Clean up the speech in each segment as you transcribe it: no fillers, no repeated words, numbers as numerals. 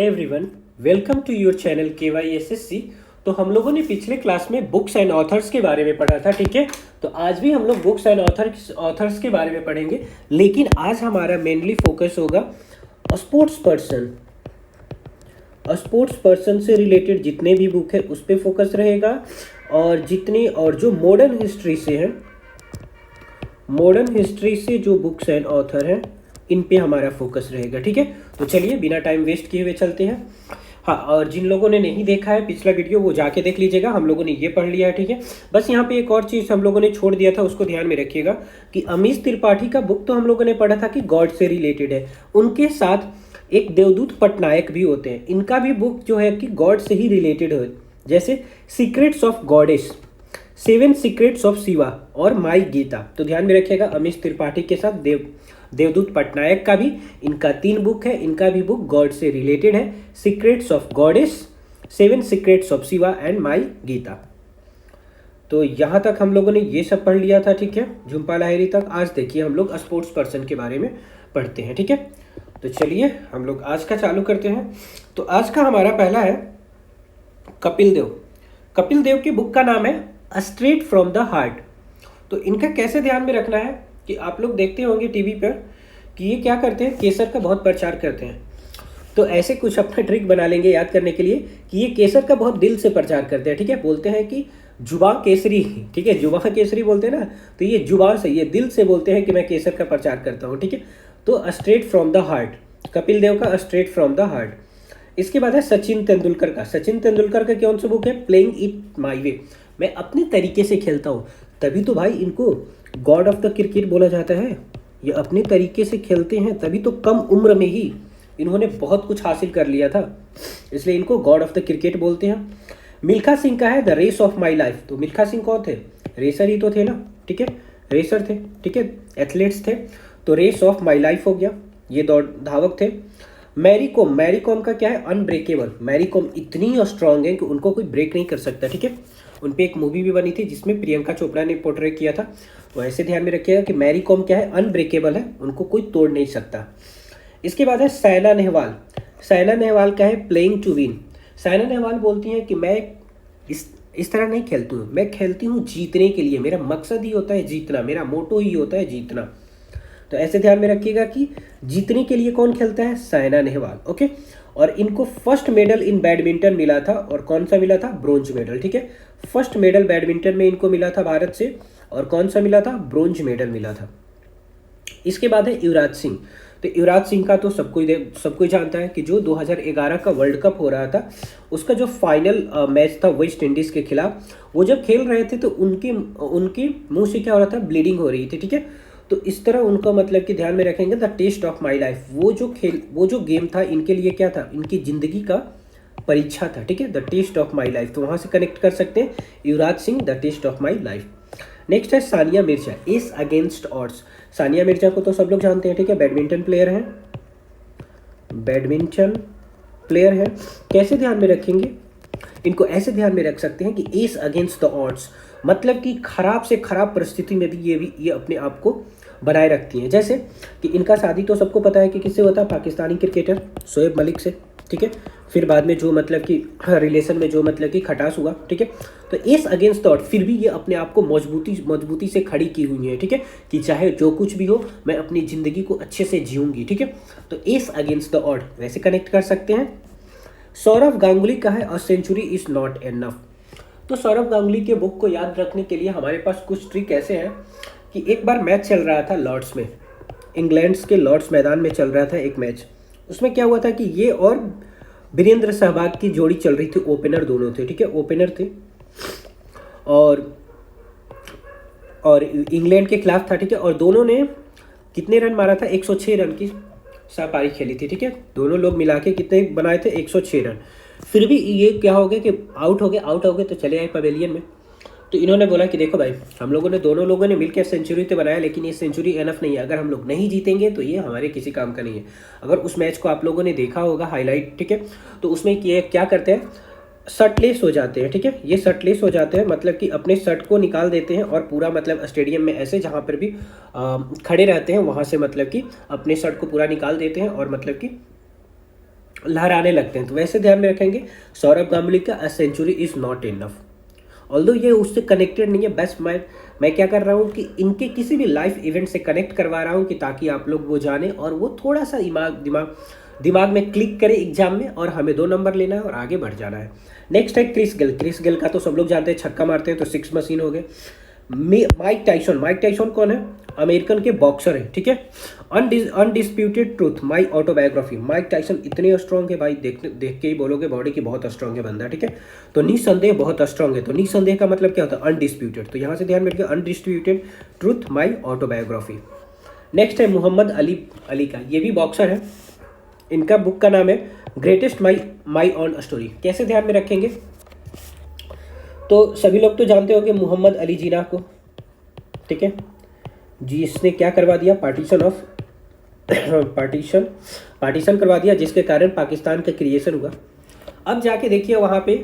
Hey everyone, welcome to your channel KYSSC। तो हम लोगों ने पिछले क्लास में बुक्स एंड ऑथर्स के बारे में पढ़ा था, ठीक है। तो आज भी हम लोग बुक्स एंड ऑथर्स के बारे में पढ़ेंगे, लेकिन आज हमारा मेनली फोकस होगा स्पोर्ट्स पर्सन से रिलेटेड जितने भी बुक है उस पर फोकस रहेगा। और जो मॉडर्न हिस्ट्री से जो बुक्स एंड ऑथर हैं इन पे हमारा फोकस रहेगा, ठीक है। तो चलिए बिना टाइम वेस्ट किए हुए चलते हैं। हाँ, और जिन लोगों ने नहीं देखा है पिछला वीडियो वो जाके देख लीजिएगा। हम लोगों ने ये पढ़ लिया है, ठीक है। बस यहाँ पे एक और चीज़ हम लोगों ने छोड़ दिया था, उसको ध्यान में रखिएगा कि अमीश त्रिपाठी का बुक तो हम लोगों ने पढ़ा था कि गॉड से रिलेटेड है। उनके साथ एक देवदूत पटनायक भी होते हैं, इनका भी बुक जो है कि गॉड से ही रिलेटेड है, जैसे secrets of goddess, 7 secrets of Shiva और माई गीता। तो ध्यान में रखिएगा अमीश त्रिपाठी के साथ देवदूत पटनायक का भी, इनका 3 बुक है। इनका भी बुक गॉड से रिलेटेड है, secrets of goddess, 7 secrets of Shiva and my Gita. तो यहाँ तक हम लोगों ने ये सब पढ़ लिया था, ठीक है, झुम्पा लाहिरी तक। आज देखिए हम लोग स्पोर्ट्स पर्सन के बारे में पढ़ते हैं, ठीक है। तो चलिए हम लोग आज का चालू करते हैं। तो आज का हमारा पहला है कपिल देव की बुक का नाम है स्ट्रेट फ्रॉम द हार्ट। तो इनका कैसे ध्यान में रखना है कि आप लोग देखते होंगे टीवी पर कि ये क्या करते हैं, केसर का बहुत प्रचार करते हैं। तो ऐसे कुछ अपना ट्रिक बना लेंगे याद करने के लिए कि ये केसर का बहुत दिल से प्रचार करते हैं, ठीक है। बोलते हैं कि जुबां केसरी, ठीक है, जुबां केसरी बोलते हैं ना, तो ये जुबां से, ये दिल से बोलते हैं कि मैं केसर का प्रचार करता हूँ, ठीक है। तो straight from the heart, Kapil Dev का स्ट्रेट फ्रॉम द हार्ट। इसके बाद है सचिन तेंदुलकर का कौन सा बुक है, प्लेइंग इट माई वे, मैं अपने तरीके से खेलता हूँ। तभी तो भाई इनको गॉड ऑफ द क्रिकेट बोला जाता है। ये अपने तरीके से खेलते हैं, तभी तो कम उम्र में ही इन्होंने बहुत कुछ हासिल कर लिया था, इसलिए इनको गॉड ऑफ द क्रिकेट बोलते हैं। मिल्खा सिंह का है the race of my life. तो मिल्खा सिंह कौन थे, रेसर ही तो थे ना, ठीक है, रेसर थे, ठीक है, एथलीट्स थे। तो रेस ऑफ माई लाइफ हो गया, ये धावक थे। मैरी कॉम का क्या है, अनब्रेकेबल। मैरी कॉम इतनी स्ट्रांग है कि उनको कोई ब्रेक नहीं कर सकता, ठीक है। उन पे एक मूवी भी बनी थी जिसमें प्रियंका चोपड़ा ने पोर्ट्रे किया था। तो ऐसे ध्यान में रखिएगा कि मैरी कॉम क्या है, अनब्रेकेबल है, उनको कोई तोड़ नहीं सकता। इसके बाद है साइना नेहवाल का है playing to win. Saina Nehwal बोलती हैं कि मैं इस तरह नहीं खेलती हूँ, मैं खेलती हूँ जीतने के लिए, मेरा मकसद ही होता है जीतना, मेरा मोटो ही होता है जीतना। तो ऐसे ध्यान में रखिएगा कि जीतने के लिए कौन खेलता है, साइना नेहवाल, ओके। और इनको फर्स्ट मेडल इन बैडमिंटन मिला था, और कौन सा मिला था, ब्रोंज मेडल, ठीक है। फर्स्ट मेडल बैडमिंटन में इनको मिला था भारत से, और कौन सा मिला था, ब्रोंज मेडल मिला था। इसके बाद है युवराज सिंह। तो युवराज सिंह का तो सबको जानता है कि जो 2011 का वर्ल्ड कप हो रहा था उसका जो फाइनल मैच था वेस्ट इंडीज़ के खिलाफ, वो जब खेल रहे थे तो उनके मुंह से क्या हो रहा था, ब्लीडिंग हो रही थी, ठीक है। तो इस तरह उनका मतलब कि ध्यान में रखेंगे the test of my life, वो जो गेम था इनके लिए क्या था, इनकी ज़िंदगी का परीक्षा था, ठीक है, the test of my life. तो वहाँ से कनेक्ट कर सकते हैं Yuvraj Singh, the test of my life. Next है Sania Mirza, ace against odds. Sania Mirza को तो सब लोग जानते हैं, ठीक है, बैडमिंटन प्लेयर है। कैसे ध्यान में रखेंगे, इनको ऐसे ध्यान में रख सकते हैं कि एस अगेंस्ट द ऑड्स, मतलब कि खराब से खराब परिस्थिति में भी ये अपने आप को बनाए रखती हैं। जैसे कि इनका शादी तो सबको पता है कि किससे होता है, पाकिस्तानी क्रिकेटर शोएब मलिक से, ठीक है। फिर बाद में जो मतलब कि रिलेशन में जो मतलब कि खटास हुआ, ठीक है। तो एस अगेंस्ट द ऑड, फिर भी ये अपने आप को मजबूती से खड़ी की हुई है, ठीक है, कि चाहे जो कुछ भी हो मैं अपनी ज़िंदगी को अच्छे से जीऊँगी, ठीक है। तो एस अगेंस्ट द ऑड वैसे कनेक्ट कर सकते हैं। सौरव गांगुली का है a century is not enough. तो सौरव गांगुली के बुक को याद रखने के लिए हमारे पास कुछ ट्रिक ऐसे हैं कि एक बार मैच चल रहा था लॉर्ड्स में, इंग्लैंड के लॉर्ड्स मैदान में चल रहा था एक मैच। उसमें क्या हुआ था कि ये और वीरेंद्र सहवाग की जोड़ी चल रही थी, ओपनर दोनों थे, ठीक है, ओपनर थे, और इंग्लैंड के खिलाफ था, ठीक है। और दोनों ने कितने रन मारा था, 106 रन की पारी खेली थी, ठीक है। दोनों लोग मिला के कितने बनाए थे, 106 रन। फिर भी ये क्या हो गया कि आउट हो गए तो चले आए पवेलियन में। तो इन्होंने बोला कि देखो भाई, दोनों लोगों ने मिलकर सेंचुरी तो बनाया, लेकिन ये सेंचुरी एनफ नहीं है, अगर हम लोग नहीं जीतेंगे तो ये हमारे किसी काम का नहीं है। अगर उस मैच को आप लोगों ने देखा होगा हाईलाइट, ठीक है, तो उसमें ये क्या करते हैं, शर्टलेस हो जाते हैं, ठीक है। ये शर्टलेस हो जाते हैं मतलब कि अपने शर्ट को निकाल देते हैं, और पूरा मतलब स्टेडियम में ऐसे जहाँ पर भी खड़े रहते हैं वहाँ से मतलब कि अपने शर्ट को पूरा निकाल देते हैं, और मतलब कि लहराने लगते हैं। तो वैसे ध्यान में रखेंगे सौरभ गांगुली का a century is not enough. Although ये उससे कनेक्टेड नहीं है, बस मैं क्या कर रहा हूँ कि इनके किसी भी लाइफ इवेंट से कनेक्ट करवा रहा हूँ कि ताकि आप लोग वो जाने और वो थोड़ा सा दिमाग में क्लिक करे एग्जाम में, और हमें 2 नंबर लेना है और आगे बढ़ जाना है। नेक्स्ट है क्रिस गेल। क्रिस गेल का तो सब लोग जानते हैं, छक्का मारते हैं तो 6 मशीन हो गए। Mike Tyson. माइक टाइसन कौन है? अमेरिकन के बॉक्सर है, ठीक है। Undisputed truth my autobiography. Mike Tyson इतने स्ट्रॉन्ग है भाई, देख के ही बोलोगे बॉडी की बहुत स्ट्रॉन्ग है बंदा, ठीक है। तो निसंदेह बहुत स्ट्रॉन्ग है। तो निसंदेह का मतलब क्या होता है? अनडिस्प्यूटेड। तो यहाँ से ध्यान में रखिए undisputed truth my autobiography. Next है मोहम्मद अली। अली का, ये भी बॉक्सर है। इनका बुक का नाम है ग्रेटेस्ट माई ऑन स्टोरी। कैसे ध्यान में रखेंगे? तो सभी लोग तो जानते होंगे मोहम्मद अली जिना को, ठीक है जी। इसने क्या करवा दिया? पार्टीशन करवा दिया, जिसके कारण पाकिस्तान का क्रिएशन हुआ। अब जाके देखिए वहाँ पे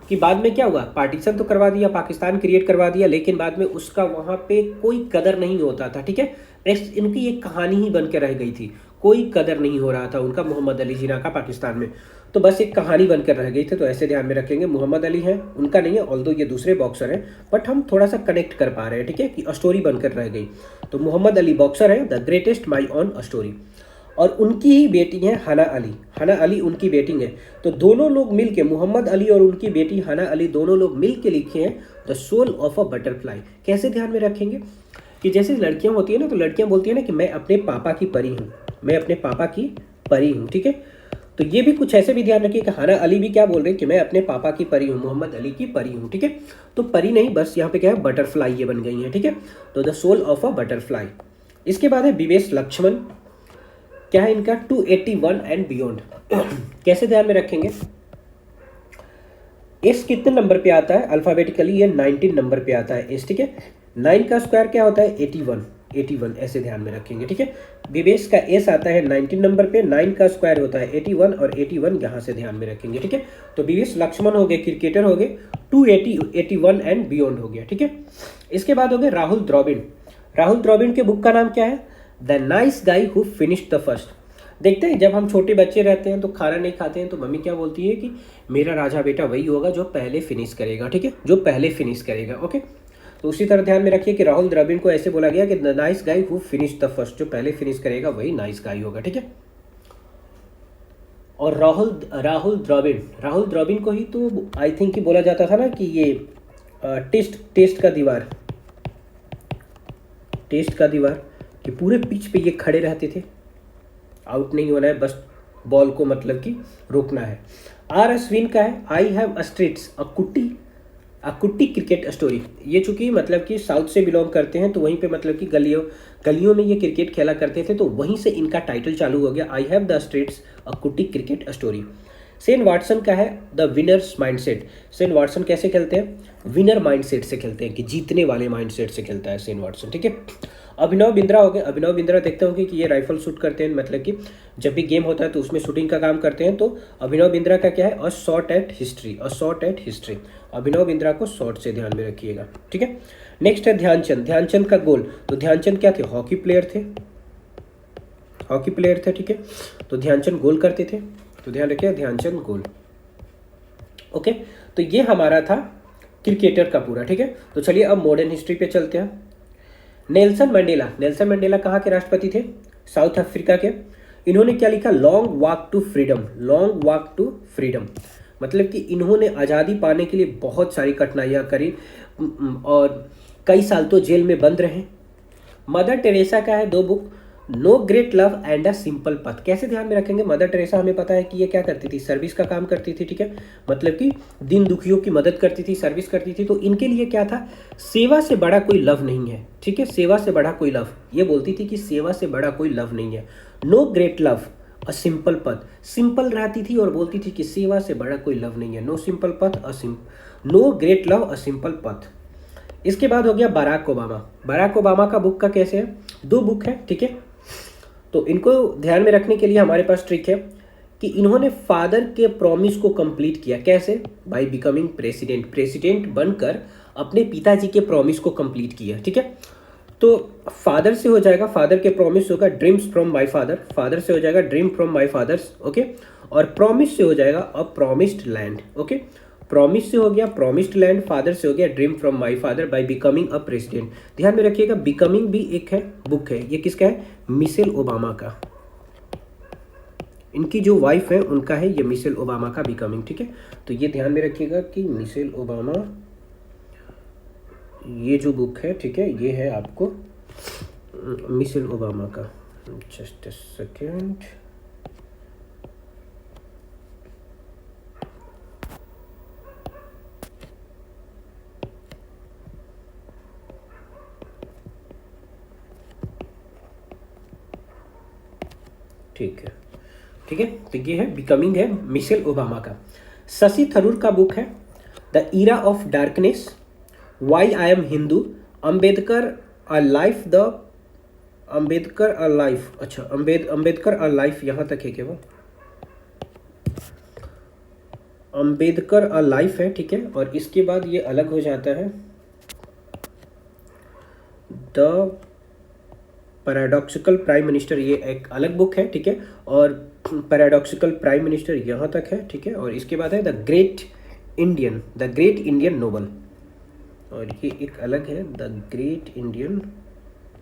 कि बाद में क्या हुआ। पार्टीशन तो करवा दिया, पाकिस्तान क्रिएट करवा दिया, लेकिन बाद में उसका वहाँ पे कोई कदर नहीं होता था, ठीक है। नेक्स्ट इनकी एक कहानी ही बन के रह गई थी, कोई कदर नहीं हो रहा था उनका, मोहम्मद अली जिना का पाकिस्तान में। तो बस एक कहानी बनकर रह गई थी। तो ऐसे ध्यान में रखेंगे मोहम्मद अली हैं, उनका नहीं है, ऑल्दो ये दूसरे बॉक्सर हैं, बट हम थोड़ा सा कनेक्ट कर पा रहे हैं, ठीक है, कि स्टोरी बनकर रह गई। तो मोहम्मद अली बॉक्सर है, the greatest my on story. और उनकी ही बेटी है हना अली। हना अली उनकी बेटी है। तो दोनों लोग मिलके, मोहम्मद अली और उनकी बेटी हना अली, दोनों लोग मिलके लिखे हैं the soul of a butterfly. कैसे ध्यान में रखेंगे कि जैसे लड़कियां होती है ना, तो लड़कियां बोलती है ना कि मैं अपने पापा की परी हूँ, मैं अपने पापा की परी हूँ, ठीक है। तो ये भी कुछ ऐसे भी ध्यान रखिए कि हना अली भी क्या बोल रहे हैं कि मैं अपने पापा की परी हूँ, मोहम्मद अली की परी हूँ, ठीक है। तो परी नहीं, बस यहाँ पे क्या है, बटरफ्लाई ये बन गई है, ठीक है। तो the soul of a butterfly. इसके बाद है विवेश लक्ष्मण। क्या है इनका? 281 एंड बियॉन्ड। कैसे ध्यान में रखेंगे? एस कितने नंबर पे आता है अल्फाबेटिकली? ये 19 नंबर पे आता है एस, ठीक है। 9 का स्क्वायर क्या होता है? 81 ऐसे ध्यान में रखेंगे, ठीक है। विवेश का एस आता है 19 नंबर पे, 9 का स्क्वायर होता है 81 और 81 यहाँ से ध्यान में रखेंगे, ठीक है। तो विवेश लक्ष्मण हो गए, क्रिकेटर हो गए, 281 एंड बियॉन्ड हो गया, ठीक है। इसके बाद हो गए राहुल द्रविड़। राहुल द्रविड़ के बुक का नाम क्या है? द नाइस गाई हु फिनिश्ड द फर्स्ट। देखते हैं जब हम छोटे बच्चे रहते हैं तो खाना नहीं खाते हैं, तो मम्मी क्या बोलती है कि मेरा राजा बेटा वही होगा जो पहले फिनिश करेगा, ठीक है, जो पहले फिनिश करेगा, ओके। तो उसी तरह ध्यान में रखिए कि राहुल द्रविड़ को ऐसे बोला गया कि द नाइस गाई हु फिनिश द फर्स्ट, जो पहले फिनिश करेगा वही नाइस गाई होगा, ठीक है। और राहुल द्रविड़ को ही तो आई थिंक कि बोला जाता था ना कि ये टेस्ट का दीवार, कि पूरे पिच पे ये खड़े रहते थे, आउट नहीं होना है, बस बॉल को मतलब कि रोकना है। आर अश्विन का है आई हैव अ स्ट्रीट्स अ कुट्टी क्रिकेट स्टोरी। ये चूंकि मतलब कि साउथ से बिलोंग करते हैं, तो वहीं पे मतलब कि गलियों में ये क्रिकेट खेला करते थे, तो वहीं से इनका टाइटल चालू हो गया, आई हैव द स्ट्रीट्स अ कुट्टी क्रिकेट स्टोरी। सेन वाटसन का है the winners mindset. Sen Watson कैसे खेलते हैं? विनर माइंडसेट से खेलते हैं, कि जीतने वाले माइंडसेट से खेलता है सेन वाटसन, ठीक है। अभिनव बिंद्रा हो गए। अभिनव बिंद्रा देखते होंगे कि ये राइफल शूट करते हैं, मतलब कि जब भी गेम होता है तो उसमें शूटिंग का काम करते हैं। तो अभिनव बिंद्रा का क्या है? A shot at history. Abhinav Bindra को शॉट से ध्यान में रखिएगा, ठीक है। नेक्स्ट है ध्यानचंद का गोल। तो ध्यानचंद क्या थे? हॉकी प्लेयर थे, ठीक है। तो ध्यानचंद गोल करते थे, तो ध्यान रखिए ध्यानचंद गोल, ओके। तो ये हमारा था क्रिकेटर का पूरा, ठीक है। तो चलिए अब मॉडर्न हिस्ट्री पे चलते हैं। नेल्सन मंडेला कहाँ के राष्ट्रपति थे? साउथ अफ्रीका के। इन्होंने क्या लिखा? Long walk to freedom. मतलब कि इन्होंने आज़ादी पाने के लिए बहुत सारी कठिनाइयाँ करी और कई साल तो जेल में बंद रहे। मदर टेरेसा का है 2 book, no great love and a simple path. कैसे ध्यान में रखेंगे? मदर टेरेसा हमें पता है कि ये क्या करती थी? सर्विस का काम करती थी, ठीक है। मतलब कि दिन दुखियों की मदद करती थी, सर्विस करती थी। तो इनके लिए क्या था? सेवा से बड़ा कोई लव नहीं है, ठीक है। सेवा से बड़ा कोई लव, ये बोलती थी कि सेवा से बड़ा कोई लव नहीं है। No great love a simple path, simple रहती थी और बोलती थी कि सेवा से बड़ा कोई लव नहीं है। No simple path no great love a simple path. इसके बाद हो गया बराक ओबामा का बुक का कैसे है? 2 बुक है, ठीक है। तो इनको ध्यान में रखने के लिए हमारे पास ट्रिक है कि इन्होंने फादर के प्रॉमिस को कंप्लीट किया। कैसे? बाय बिकमिंग प्रेसिडेंट बनकर अपने पिताजी के प्रॉमिस को कंप्लीट किया, ठीक है। तो फादर से हो जाएगा, फादर के प्रॉमिस होगा ड्रीम्स फ्रॉम माय फादर से हो जाएगा dream from my father's, okay. और प्रॉमिस से हो जाएगा अ प्रॉमिस्ड लैंड। ओके, प्रॉमिस से हो गया प्रॉमिस्ड लैंड, फादर से हो गया dream from my father by becoming a president. ध्यान में रखिएगा बिकमिंग भी एक है बुक है, ये किसका है, मिशेल ओबामा का। इनकी जो वाइफ है उनका है ये मिशेल ओबामा का बिकमिंग। ठीक है, तो ये ध्यान में रखिएगा कि मिशेल ओबामा ये जो बुक है, ठीक है, ये है आपको मिशेल ओबामा का। जस्ट अ सेकेंड, ठीक है, ठीक है, तो ये है बिकमिंग है मिशेल ओबामा का। शशि थरूर का बुक है the era of darkness, why I am Hindu, Ambedkar a life, the Ambedkar a life, अच्छा अम्बेडकर अ लाइफ यहाँ तक है क्या, वो अम्बेडकर अ लाइफ है। ठीक है, और इसके बाद ये अलग हो जाता है द पैराडॉक्सिकल प्राइम मिनिस्टर, ये एक अलग बुक है। ठीक है, और पैराडॉक्सिकल प्राइम मिनिस्टर यहाँ तक है। ठीक है, और इसके बाद है द ग्रेट इंडियन नोबल, और ये एक अलग है द ग्रेट इंडियन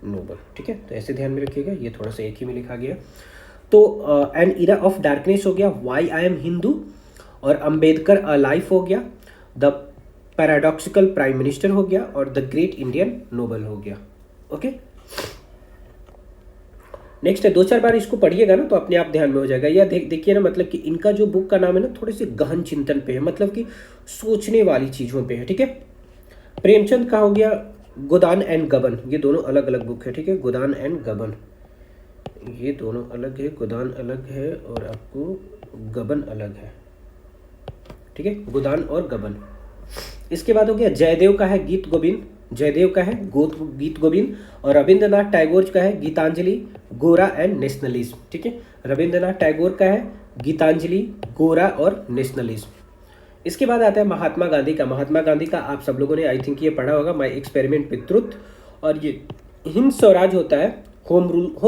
नोबल। ठीक है, तो ऐसे ध्यान में रखिएगा, ये थोड़ा सा एक ही में लिखा गया। तो एन इरा ऑफ डार्कनेस हो गया, वाई आई एम हिंदू, और अम्बेडकर अ लाइफ हो गया, द पैराडॉक्सिकल प्राइम मिनिस्टर हो गया, और द ग्रेट इंडियन नोबल हो गया। ओके, नेक्स्ट है, दो चार बार इसको पढ़िएगा ना तो अपने आप ध्यान में हो जाएगा। या देखिए ना, मतलब कि इनका जो बुक का नाम है ना, थोड़े से गहन चिंतन पे है, मतलब कि सोचने वाली चीज़ों पे है। ठीक है, प्रेमचंद का हो गया गोदान एंड गबन, ये दोनों अलग अलग बुक है। ठीक है, गोदान एंड गबन, ये दोनों अलग है, गोदान अलग है और आपको गबन अलग है। ठीक है, गोदान और गबन। इसके बाद हो गया जयदेव का है गीत गोविंद, जयदेव का है गीत गोविंद, और रविंद्रनाथ टैगोर का है गीतांजलि, गोरा एंड नेशनलिज्म। ठीक है, रविंद्रनाथ टैगोर का है गीतांजलि, गोरा और नेशनलिज्म। इसके बाद आता है महात्मा गांधी का। महात्मा गांधी का आप सब लोगों ने आई थिंक ये पढ़ा होगा, माय एक्सपेरिमेंट विद ट्रुथ, और ये हिंद स्वराज होता है, होम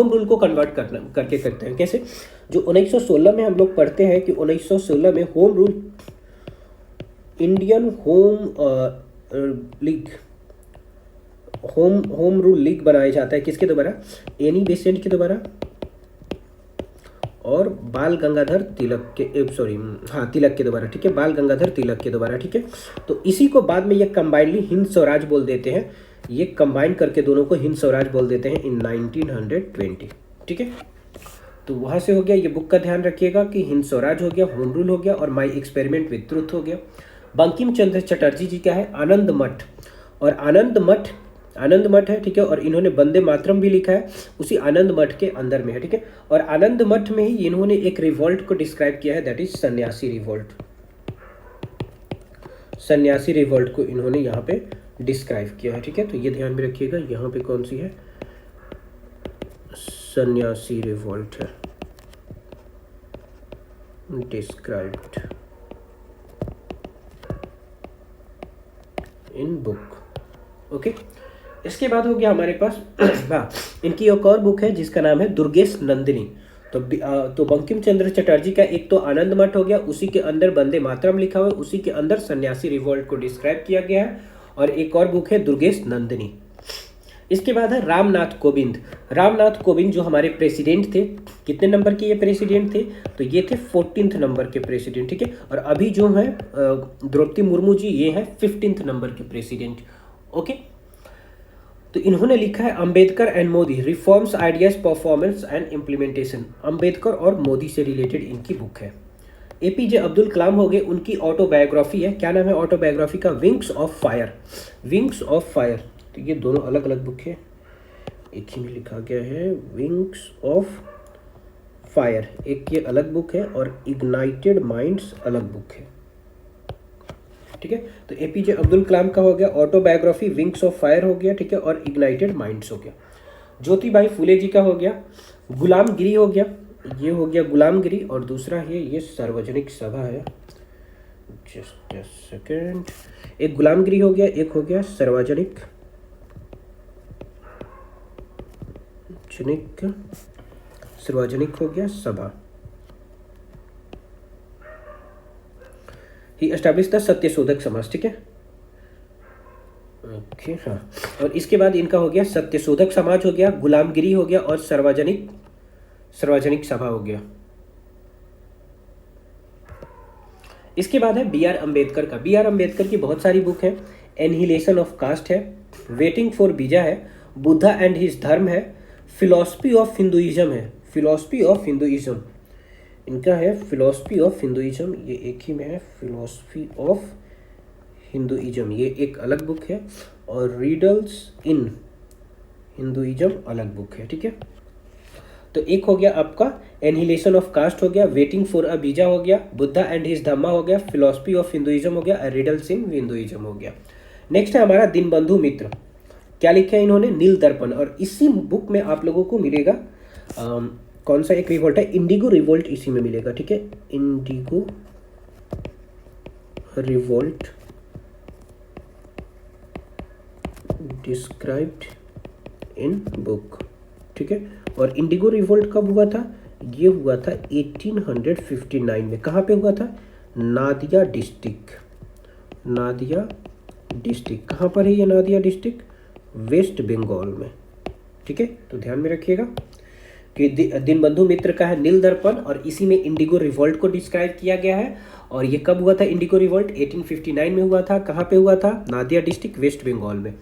रूल को कन्वर्ट करके करते हैं। कैसे, जो 1916 में हम लोग पढ़ते हैं कि 1916 में home rule, Indian home rule league बनाया जाता है, किसके द्वारा, एनी बेसेंट के द्वारा और बाल गंगाधर तिलक के, सॉरी हाँ तिलक के द्वारा। ठीक है, बाल गंगाधर तिलक के द्वारा। ठीक है, तो इसी को बाद में ये कंबाइनली हिंद स्वराज बोल देते हैं, ये कंबाइन करके दोनों को हिंद स्वराज बोल देते हैं इन 1920। ठीक है, तो वहाँ से हो गया, ये बुक का ध्यान रखिएगा कि हिंद स्वराज हो गया, होम रूल हो गया, और माई एक्सपेरिमेंट विद ट्रुथ हो गया। बंकिम चंद्र चटर्जी जी का है आनंद मठ, और आनंद मठ है। ठीक है, और इन्होंने वंदे मातरम भी लिखा है, उसी आनंद मठ के अंदर में है। ठीक है, और आनंद मठ में ही इन्होंने एक रिवोल्ट को डिस्क्राइब किया है, दैट इज सन्यासी रिवोल्ट। सन्यासी रिवोल्ट को इन्होंने यहाँ पे डिस्क्राइब किया है। ठीक है, तो ये ध्यान में रखिएगा, यहाँ पे कौन सी है, सन्यासी रिवोल्ट है डिस्क्राइब्ड इन बुक। ओके, इसके बाद हो गया हमारे पास हाँ, इनकी एक और बुक है जिसका नाम है दुर्गेश नंदिनी। तो बंकिम चंद्र चटर्जी का एक तो आनंद मठ हो गया, उसी के अंदर वंदे मातरम लिखा हुआ है, उसी के अंदर सन्यासी रिवोल्ट को डिस्क्राइब किया गया है, और एक और बुक है दुर्गेश नंदिनी। इसके बाद है रामनाथ कोविंद। रामनाथ कोविंद जो हमारे प्रेसिडेंट थे, कितने नंबर के ये प्रेसिडेंट थे, तो ये थे 14th नंबर के प्रेसिडेंट। ठीक है, और अभी जो है द्रौपदी मुर्मू जी, ये है 15th नंबर के प्रेसिडेंट। ओके, तो इन्होंने लिखा है Ambedkar and Modi, reforms ideas performance and implementation. Ambedkar और मोदी से रिलेटेड इनकी बुक है। एपीजे अब्दुल कलाम हो गए, उनकी ऑटोबायोग्राफी है, क्या नाम है ऑटोबायोग्राफी का, wings of fire. Wings of fire, तो ये दोनों अलग अलग बुक है, एक ही में लिखा गया है विंग्स ऑफ फायर, एक ये अलग बुक है, और इग्नाइटेड माइंड्स अलग बुक है। ठीक है, तो एपीजे अब्दुल कलाम का हो गया ऑटोबायोग्राफी, विंग्स ऑफ फायर हो गया। ठीक है, और इग्नाइटेड माइंड्स हो गया। ज्योतिबाई फुले जी का हो गया गुलामगिरी हो गया, ये हो गया गुलामगिरी, और दूसरा है ये सार्वजनिक सभा है, जस्ट अ सेकेंड, एक गुलामगिरी हो गया, एक हो गया सार्वजनिक हो गया सभा। He establish the Satyashodhak Samaj, ठीक है। ओके हाँ, और इसके बाद इनका हो गया सत्यशोधक समाज हो गया, गुलामगिरी हो गया और सार्वजनिक सभा हो गया। इसके बाद है बी आर अम्बेडकर का। बी आर अम्बेडकर की बहुत सारी बुक है। एनहिलेशन ऑफ कास्ट है, वेटिंग फॉर वीजा है, बुद्धा एंड हिज धर्म है, फिलॉसफी ऑफ हिंदुइज्म है, फिलॉसफी ऑफ हिंदुइज्म इनका है, फिलॉसफी ऑफ हिंदुइज्म ये एक ही में है, फिलॉसफी ऑफ हिंदुइज्म ये एक अलग बुक है, और रीडल्स इन हिंदुइज्म अलग बुक है, ठीक है। तो एक हो गया आपका एनहिलेशन ऑफ कास्ट हो गया, वेटिंग फॉर अ वीजा हो गया, बुद्धा एंड हिज धम्मा हो गया, फिलॉसफी ऑफ हिंदुइज्म हो गया, रिडल्स इन हिंदुइज्म हो गया। नेक्स्ट है हमारा दीनबंधु मित्र। क्या लिखा है इन्होंने? नील दर्पण। और इसी बुक में आप लोगों को मिलेगा कौन सा एक रिवोल्ट है, इंडिगो रिवोल्ट इसी में मिलेगा, ठीक है। Indigo revolt described in book, ठीक है। और इंडिगो रिवोल्ट कब हुआ था? ये हुआ था 1859 में। कहाँ पे हुआ था? नादिया डिस्ट्रिक्ट। नादिया डिस्ट्रिक्ट कहाँ पर है ये नादिया डिस्ट्रिक्ट? वेस्ट बंगाल में, ठीक है। तो ध्यान में रखिएगा कि दीनबंधु मित्र का है नील दर्पण, और इसी में इंडिगो रिवोल्ट को डिस्क्राइब किया गया है। और ये कब हुआ था इंडिगो रिवोल्ट? 1859 में हुआ था। कहाँ पे हुआ था? नादिया डिस्ट्रिक्ट, वेस्ट बंगाल में।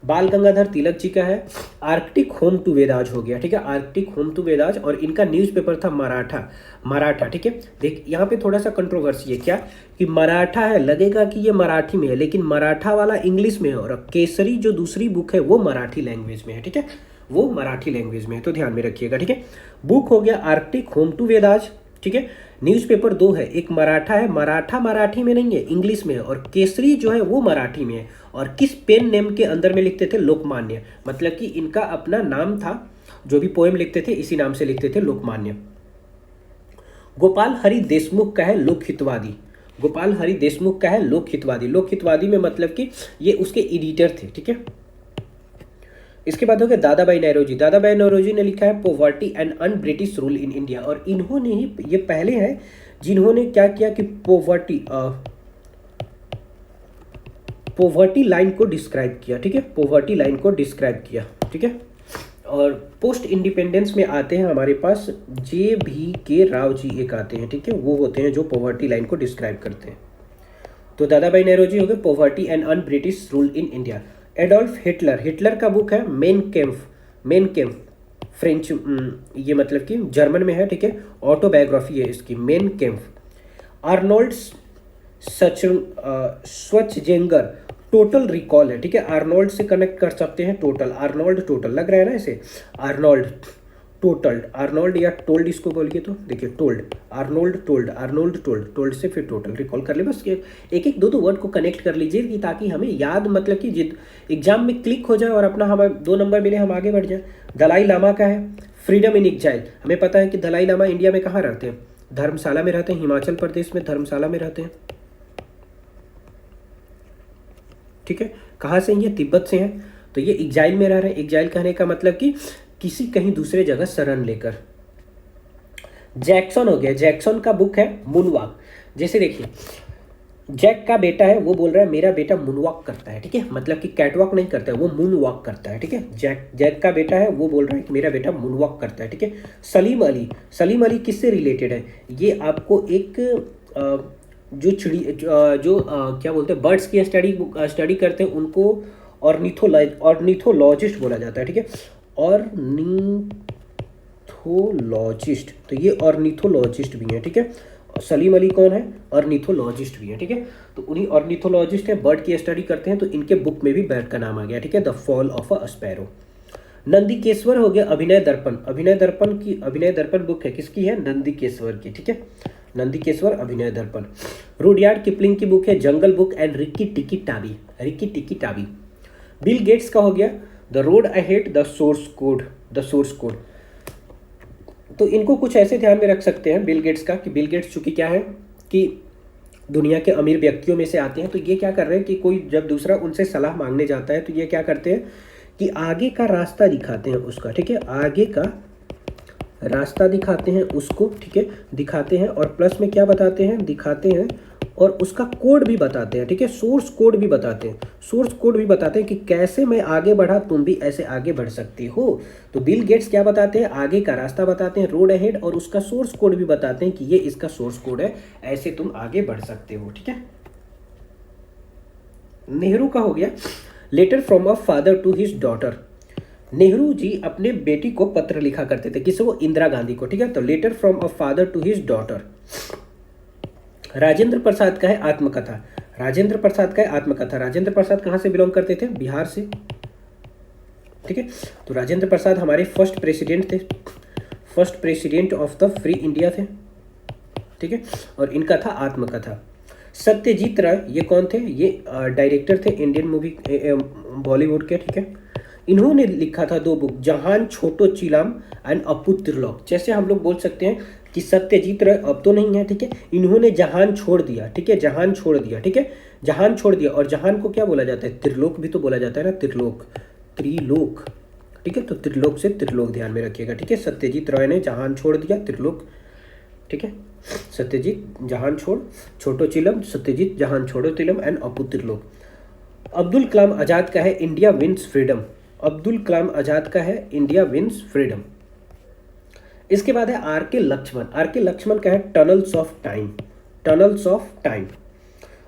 बाल गंगाधर तिलक जी का है आर्कटिक होम टू वेदाज हो गया, ठीक है। आर्कटिक होम टू वेदाज, और इनका न्यूज़पेपर था मराठा, ठीक है। देख यहाँ पे थोड़ा सा कंट्रोवर्सी है, क्या कि मराठा है, लगेगा कि ये मराठी में है, लेकिन मराठा वाला इंग्लिश में है, और केसरी जो दूसरी बुक है वो मराठी लैंग्वेज में है, ठीक है। वो मराठी लैंग्वेज में है, तो ध्यान में रखिएगा, ठीक है। बुक हो गया आर्कटिक होम टू वेदाज, ठीक है। न्यूज़पेपर दो है, एक मराठा है, मराठा मराठी में नहीं है, इंग्लिश में है, और केसरी जो है वो मराठी में है। और किस पेन नेम के अंदर में लिखते थे? लोकमान्य। मतलब कि इनका अपना नाम था, जो भी पोएम लिखते थे इसी नाम से लिखते थे, लोकमान्य। गोपाल हरि देशमुख का है लोकहितवादी। गोपाल हरि देशमुख का है लोकहितवादी। लोकहितवादी में मतलब कि ये उसके एडिटर थे, ठीक है। इसके बाद हो गया दादा भाई नौरोजी। दादा भाई नौरोजी ने लिखा है poverty and un British rule in India, और इन्होंने ही ये पहले हैं जिन्होंने क्या किया कि पॉवर्टी लाइन को डिस्क्राइब किया, ठीक है। पॉवर्टी लाइन को डिस्क्राइब किया, ठीक है। और पोस्ट इंडिपेंडेंस में आते हैं हमारे पास JV.K. राव जी एक आते हैं, ठीक है। वो होते हैं जो पॉवर्टी लाइन को डिस्क्राइब करते हैं। तो दादा भाई नौरोजी हो गए poverty and un British rule in India. Adolf Hitler, Hitler का बुक है मेन कैम्प फ्रेंच, ये मतलब कि जर्मन में है, ठीक है। ऑटोबायोग्राफी है इसकी, main camp. Arnold Schwarzenegger, total recall है, ठीक है। आर्नोल्ड से कनेक्ट कर सकते हैं, टोटल, आर्नोल्ड टोटल लग रहा है ना इसे, आर्नोल्ड टोटल, आर्नोल्ड या टोल्ड इसको बोलिए तो देखिए, told, Arnold told, Arnold told, told से फिर टोटल रिकॉल कर ले, बस एक एक दो वर्ड को कनेक्ट कर लीजिए कि ताकि हमें याद, मतलब कि जित एग्जाम में क्लिक हो जाए और अपना हमें 2 नंबर मिले, हम आगे बढ़ जाए। दलाई लामा का है फ्रीडम इन एग्जाइल। हमें पता है कि दलाई लामा इंडिया में कहाँ रहते हैं? धर्मशाला में रहते हैं, हिमाचल प्रदेश में धर्मशाला में रहते हैं, ठीक है। कहाँ से ये? तिब्बत से हैं। तो ये एग्जाइल में रह रहे हैं। एग्जाइल कहने का मतलब कि किसी कहीं दूसरे जगह शरण लेकर। जैक्सन हो गया, जैक्सन का बुक है मूनवॉक। जैसे देखिए, जैक का बेटा है, वो बोल रहा है मेरा बेटा मूनवॉक करता है, ठीक है। मतलब कि कैटवॉक नहीं करता है, वो मूनवॉक करता है, ठीक है। जैक का बेटा है, वो बोल रहा है कि मेरा बेटा मूनवॉक करता है, ठीक है। सलीम अली किससे रिलेटेड है? ये आपको एक जो क्या बोलते हैं, बर्ड्स की स्टडी करते हैं उनको ऑर्निथोलॉजिस्ट बोला जाता है, ठीक है। ऑर्निथोलॉजिस्ट, तो ये ऑर्निथोलॉजिस्ट भी हैं, ठीक है। सलीम अली कौन है? ऑर्निथोलॉजिस्ट भी है, ठीक है। तो उन्हीं ऑर्निथोलॉजिस्ट है, बर्ड की स्टडी करते हैं, तो इनके बुक में भी बर्ड का नाम आ गया, ठीक है, the fall of a sparrow. Nandikeshwar हो गया अभिनय दर्पण। अभिनय दर्पण बुक है, किसकी है? नंदीकेश्वर की, ठीक है। नंदीकेश्वर अभिनय दर्पण। रुडयार्ड किपलिंग की बुक है जंगल बुक एंड रिक्की टिकी टाबी। बिल गेट्स का हो गया the road ahead, the source code. तो इनको कुछ ऐसे ध्यान में रख सकते हैं बिल गेट्स का, कि बिल गेट्स चूंकि क्या है कि दुनिया के अमीर व्यक्तियों में से आते हैं, तो ये क्या कर रहे हैं कि कोई जब दूसरा उनसे सलाह मांगने जाता है तो ये क्या करते हैं कि आगे का रास्ता दिखाते हैं उसका, ठीक है। आगे का रास्ता दिखाते हैं उसको, ठीक है, दिखाते हैं, और प्लस में क्या बताते हैं? दिखाते हैं और उसका कोड भी बताते हैं, ठीक है, सोर्स कोड भी बताते हैं, सोर्स कोड भी बताते हैं कि कैसे मैं आगे बढ़ा, तुम भी ऐसे आगे बढ़ सकती हो। तो बिल गेट्स क्या बताते हैं, आगे का रास्ता बताते हैं, रोड अहेड, और उसका सोर्स कोड भी बताते हैं कि ये इसका सोर्स कोड है, ऐसे तुम आगे बढ़ सकते हो, ठीक है। नेहरू का हो गया, letter from a father to his daughter. Nehru ji अपने बेटी को पत्र लिखा करते थे, किसे, वो इंदिरा गांधी को, ठीक है। तो letter from a father to his daughter. Rajendra Prasad का है आत्मकथा, राजेंद्र प्रसाद का है आत्मकथा। राजेंद्र प्रसाद कहाँ से बिलोंग करते थे, बिहार से, ठीक है। तो राजेंद्र प्रसाद हमारे फर्स्ट प्रेसिडेंट थे, first president of the free India थे, ठीक है। और इनका था आत्मकथा। सत्यजीत राय ये कौन थे, ये डायरेक्टर थे इंडियन मूवी बॉलीवुड के, ठीक है। इन्होंने लिखा था 2 बुक, जहान छोटो चिलाम एंड अपू त्रिलोक। जैसे हम लोग बोल सकते हैं कि सत्यजीत राय अब तो नहीं है, ठीक है, इन्होंने जहान छोड़ दिया, ठीक है, जहान छोड़ दिया, ठीक है, जहान छोड़ दिया। और जहान को क्या बोला जाता है, त्रिलोक भी तो बोला जाता है ना, त्रिलोक, त्रिलोक, ठीक है। तो त्रिलोक से त्रिलोक ध्यान में रखिएगा, ठीक है। सत्यजीत राय ने जहान छोड़ दिया, त्रिलोक, ठीक है। सत्यजीत जहान छोड़, छोटो चिलम, सत्यजीत जहान छोड़ो तिलम एंड अपू त्रिलोक। अब्दुल कलाम आजाद का है India wins freedom, Abdul Kalam Azad का है इंडिया विंस फ्रीडम। इसके बाद है आर के लक्ष्मण, आर के लक्ष्मण का है tunnels of time, tunnels of time.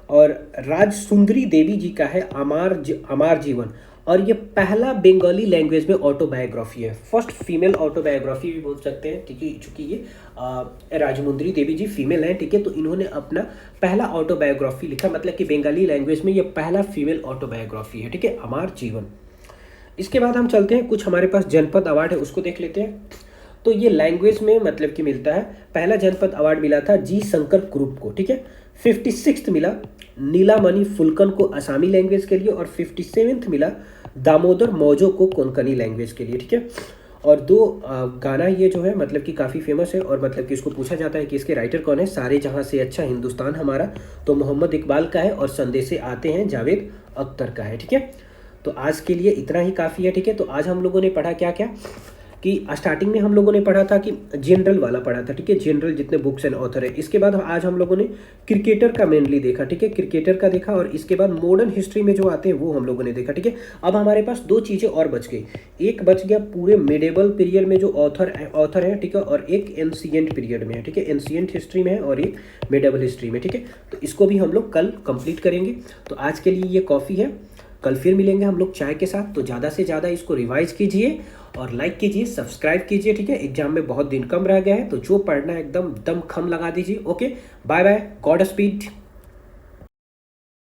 और राज सुंदरी देवी जी का है अमार जीवन। और ये पहला बंगाली लैंग्वेज में ऑटोबायोग्राफी है, फर्स्ट फीमेल ऑटोबायोग्राफी भी बोल सकते हैं, क्योंकि चूंकि ये राजमुंदरी देवी जी फीमेल हैं, ठीक है। तो इन्होंने अपना पहला ऑटोबायोग्राफी लिखा, मतलब कि बंगाली लैंग्वेज में ये पहला फीमेल ऑटोबायोग्राफी है, ठीक है, अमार जीवन। इसके बाद हम चलते हैं, कुछ हमारे पास जनपद अवार्ड है उसको देख लेते हैं। तो ये लैंग्वेज में मतलब कि मिलता है। पहला जनपद अवार्ड मिला था जी शंकर ग्रुप को, ठीक है। 56th मिला नीलामणि फुल्कन को असमी लैंग्वेज के लिए, और 57th मिला दामोदर मौजो को कोंकणी लैंग्वेज के लिए, ठीक है। और 2 गाना ये जो है मतलब कि काफ़ी फेमस है, और मतलब कि इसको पूछा जाता है कि इसके राइटर कौन है, सारे जहाँ से अच्छा हिंदुस्तान हमारा, तो मोहम्मद इकबाल का है, और संदेशे आते हैं जावेद अख्तर का है, ठीक है। तो आज के लिए इतना ही काफ़ी है, ठीक है। तो आज हम लोगों ने पढ़ा क्या क्या, कि स्टार्टिंग में हम लोगों ने पढ़ा था कि जनरल वाला पढ़ा था, ठीक है, जनरल जितने बुक्स एंड ऑथर है। इसके बाद आज हम लोगों ने क्रिकेटर का मेनली देखा, ठीक है, क्रिकेटर का देखा। और इसके बाद मॉडर्न हिस्ट्री में जो आते हैं वो हम लोगों ने देखा, ठीक है। अब हमारे पास 2 चीज़ें और बच गई, एक बच गया पूरे मिडेवल पीरियड में जो ऑथर है, ठीक है, और एक एंशिएंट पीरियड में है, ठीक है, एंशिएंट हिस्ट्री में है और एक मिडेवल हिस्ट्री में, ठीक है। तो इसको भी हम लोग कल कंप्लीट करेंगे। तो आज के लिए ये कॉफ़ी है, कल फिर मिलेंगे हम लोग चाय के साथ। तो ज़्यादा से ज़्यादा इसको रिवाइज कीजिए और लाइक कीजिए, सब्सक्राइब कीजिए, ठीक है। एग्जाम में बहुत दिन कम रह गया है, तो जो पढ़ना है एकदम दम खम लगा दीजिए। Okay, bye bye, God speed.